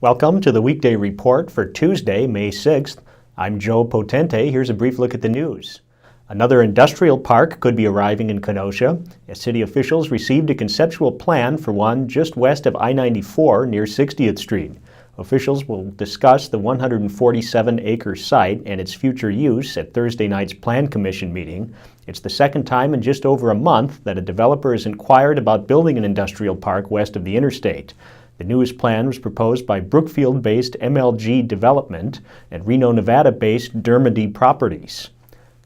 Welcome to the Weekday Report for Tuesday, May 6th. I'm Joe Potente. Here's a brief look at the news. Another industrial park could be arriving in Kenosha, as city officials received a conceptual plan for one just west of I-94 near 60th Street. Officials will discuss the 147-acre site and its future use at Thursday night's Plan Commission meeting. It's the second time in just over a month that a developer has inquired about building an industrial park west of the interstate. The newest plan was proposed by Brookfield-based MLG Development and Reno, Nevada-based Dermody Properties.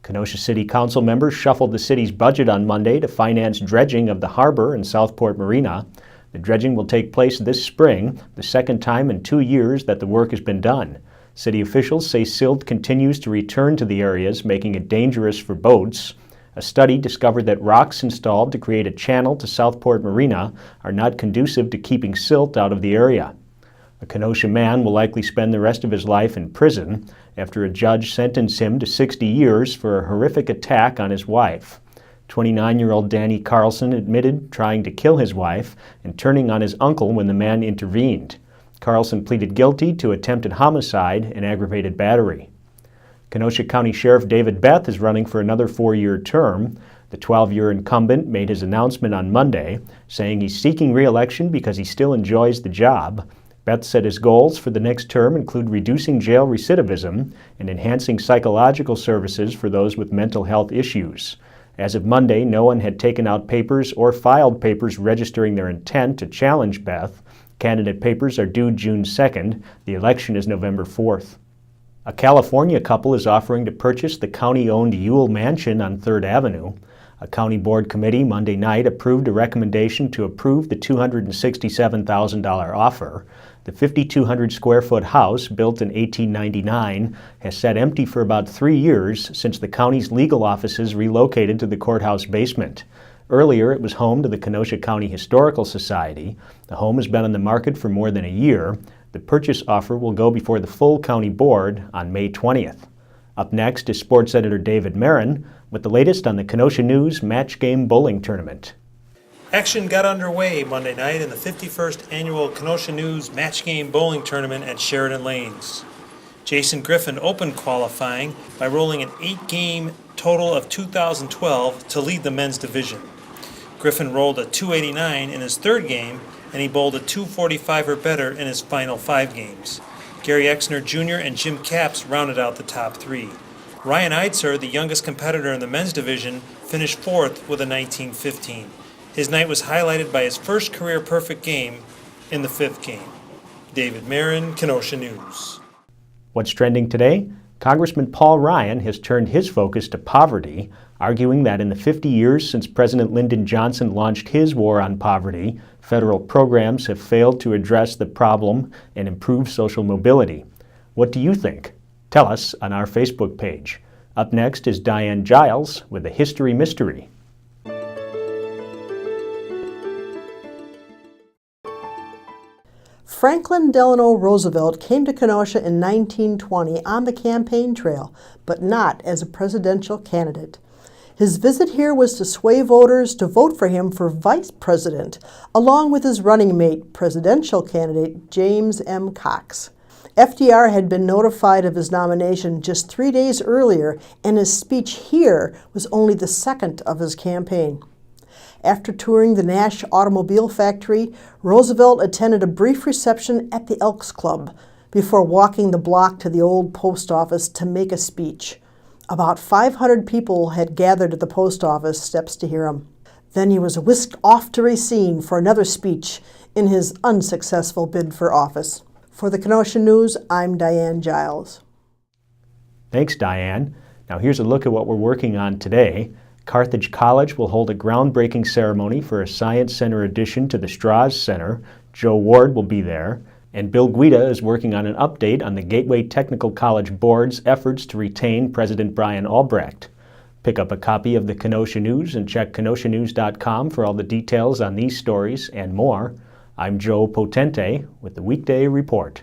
Kenosha City Council members shuffled the city's budget on Monday to finance dredging of the harbor in Southport Marina. The dredging will take place this spring, the second time in 2 years that the work has been done. City officials say silt continues to return to the areas, making it dangerous for boats. A study discovered that rocks installed to create a channel to Southport Marina are not conducive to keeping silt out of the area. A Kenosha man will likely spend the rest of his life in prison after a judge sentenced him to 60 years for a horrific attack on his wife. 29-year-old Danny Carlson admitted trying to kill his wife and turning on his uncle when the man intervened. Carlson pleaded guilty to attempted homicide and aggravated battery. Kenosha County Sheriff David Beth is running for another 4-year term. The 12-year incumbent made his announcement on Monday, saying he's seeking re-election because he still enjoys the job. Beth said his goals for the next term include reducing jail recidivism and enhancing psychological services for those with mental health issues. As of Monday, no one had taken out papers or filed papers registering their intent to challenge Beth. Candidate papers are due June 2nd. The election is November 4th. A California couple is offering to purchase the county-owned Ewell Mansion on 3rd Avenue. A county board committee Monday night approved a recommendation to approve the $267,000 offer. The 5,200-square-foot house, built in 1899, has sat empty for about 3 years since the county's legal offices relocated to the courthouse basement. Earlier, it was home to the Kenosha County Historical Society. The home has been on the market for more than a year. The purchase offer will go before the full county board on May 20th. Up next is sports editor David Marin with the latest on the Kenosha News Match Game Bowling Tournament. Action got underway Monday night in the 51st annual Kenosha News Match Game Bowling Tournament at Sheridan Lanes. Jason Griffin opened qualifying by rolling an 8-game total of 2012 to lead the men's division. Griffin rolled a 289 in his third game, and he bowled a 245 or better in his final 5 games. Gary Exner Jr. and Jim Capps rounded out the top 3. Ryan Eidser, the youngest competitor in the men's division, finished 4th with a 19-15. His night was highlighted by his first career perfect game in the 5th game. David Marin, Kenosha News. What's trending today? Congressman Paul Ryan has turned his focus to poverty, arguing that in the 50 years since President Lyndon Johnson launched his war on poverty, federal programs have failed to address the problem and improve social mobility. What do you think? Tell us on our Facebook page. Up next is Diane Giles with a History Mystery. Franklin Delano Roosevelt came to Kenosha in 1920 on the campaign trail, but not as a presidential candidate. His visit here was to sway voters to vote for him for vice president, along with his running mate, presidential candidate James M. Cox. FDR had been notified of his nomination just 3 days earlier, and his speech here was only the second of his campaign. After touring the Nash Automobile Factory, Roosevelt attended a brief reception at the Elks Club before walking the block to the old post office to make a speech. About 500 people had gathered at the post office steps to hear him. Then he was whisked off to Racine for another speech in his unsuccessful bid for office. For the Kenosha News, I'm Diane Giles. Thanks, Diane. Now here's a look at what we're working on today. Carthage College will hold a groundbreaking ceremony for a Science Center addition to the Strauss Center. Joe Ward will be there. And Bill Guida is working on an update on the Gateway Technical College Board's efforts to retain President Brian Albrecht. Pick up a copy of the Kenosha News and check kenoshanews.com for all the details on these stories and more. I'm Joe Potente with the Weekday Report.